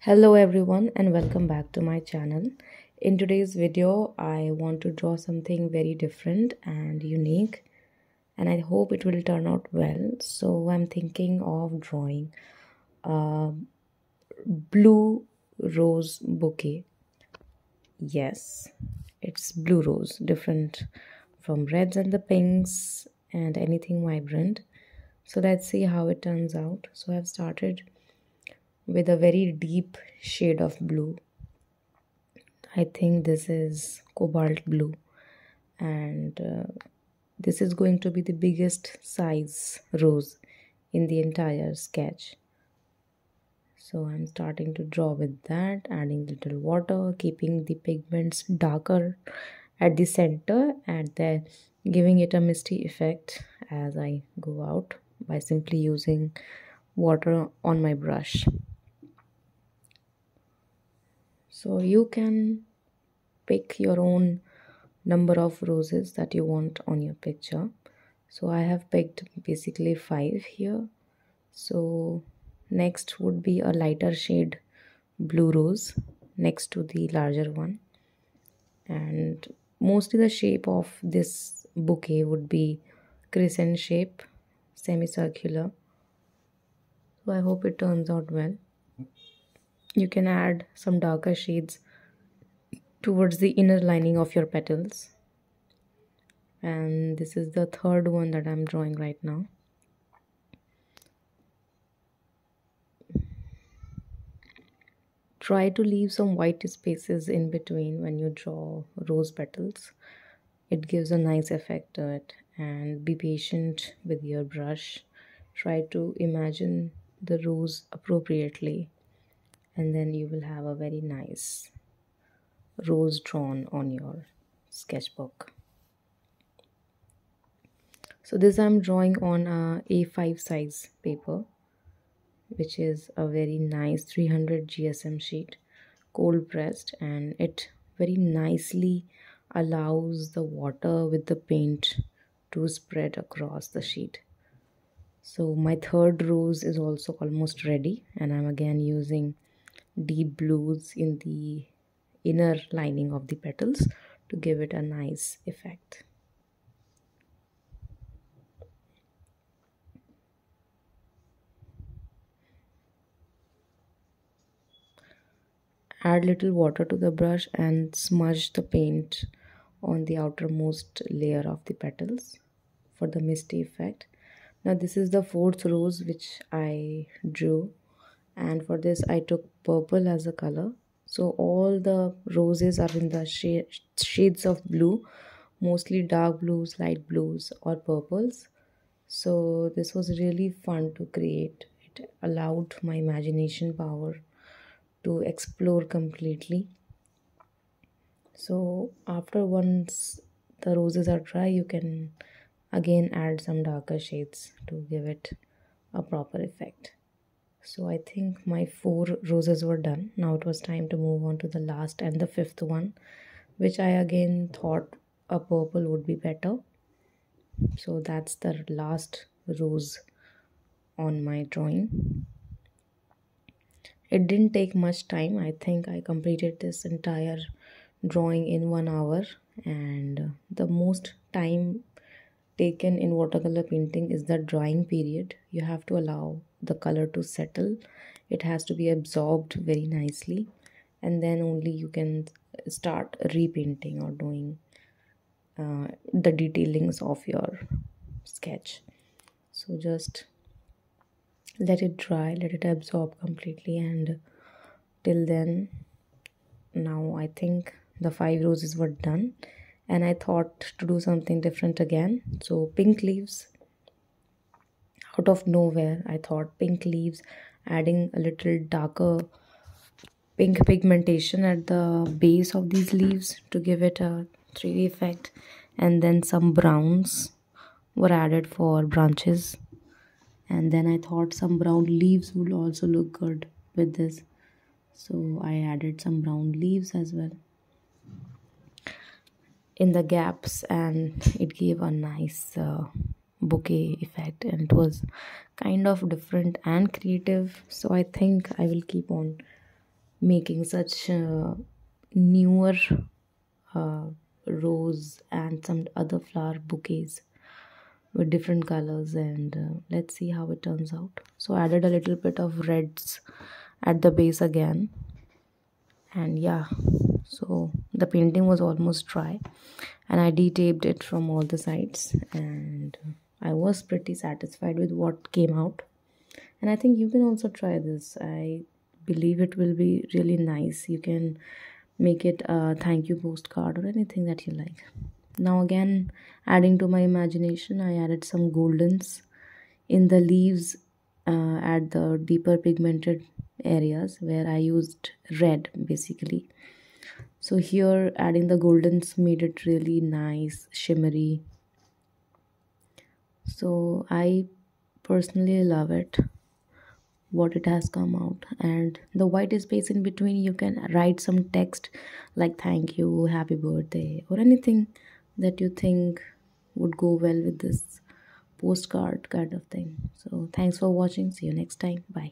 Hello everyone and welcome back to my channel. In today's video, I want to draw something very different and unique, and I hope it will turn out well. So I'm thinking of drawing a blue rose bouquet. Yes, it's blue rose, different from reds and the pinks and anything vibrant. So let's see how it turns out. So I've started with a very deep shade of blue. I think this is cobalt blue, and this is going to be the biggest size rose in the entire sketch. So I'm starting to draw with that, adding little water, keeping the pigments darker at the center, and then giving it a misty effect as I go out by simply using water on my brush. So you can pick your own number of roses that you want on your picture. So I have picked basically 5 here. So next would be a lighter shade blue rose next to the larger one, and mostly the shape of this bouquet would be crescent shape, semicircular. So I hope it turns out well. You can add some darker shades towards the inner lining of your petals, and this is the third one that I'm drawing right now. Try to leave some white spaces in between when you draw rose petals. It gives a nice effect to it, and be patient with your brush. Try to imagine the rose appropriately, and then you will have a very nice rose drawn on your sketchbook. So this I'm drawing on a A5 size paper, which is a very nice 300 GSM sheet, cold pressed, and it very nicely allows the water with the paint to spread across the sheet. So my third rose is also almost ready, and I'm again using deep blues in the inner lining of the petals to give it a nice effect. Add little water to the brush and smudge the paint on the outermost layer of the petals for the misty effect. Now this is the fourth rose which I drew, and for this I took purple as a color. So all the roses are in the shades of blue, mostly dark blues, light blues or purples. So this was really fun to create. It allowed my imagination power to explore completely. So after once the roses are dry, you can again add some darker shades to give it a proper effect. So I think my 4 roses were done. Now it was time to move on to the last and the fifth one, which I again thought a purple would be better. So that's the last rose on my drawing. It didn't take much time. I think I completed this entire drawing in 1 hour, and the most time taken in watercolor painting is the drying period. You have to allow the color to settle. It has to be absorbed very nicely, and then only you can start repainting or doing the detailings of your sketch. So just let it dry, let it absorb completely, and till then, now I think the 5 roses were done, and I thought to do something different again. So pink leaves, out of nowhere I thought pink leaves, adding a little darker pink pigmentation at the base of these leaves to give it a 3D effect, and then some browns were added for branches. And then I thought some brown leaves would also look good with this, so I added some brown leaves as well in the gaps, and it gave a nice bouquet effect, and it was kind of different and creative. So I think I will keep on making such newer uh, rose and some other flower bouquets with different colors, and let's see how it turns out. So I added a little bit of reds at the base again, and yeah, so the painting was almost dry, and I detaped it from all the sides, and I was pretty satisfied with what came out. And I think you can also try this. I believe it will be really nice. You can make it a thank you postcard or anything that you like. Now, again, adding to my imagination, I added some goldens in the leaves at the deeper pigmented areas where I used red basically. So, here adding the goldens made it really nice, shimmery. So, I personally love it what it has come out. And the white space in between, you can write some text like thank you, happy birthday, or anything that you think would go well with this postcard kind of thing. So thanks for watching, see you next time, bye.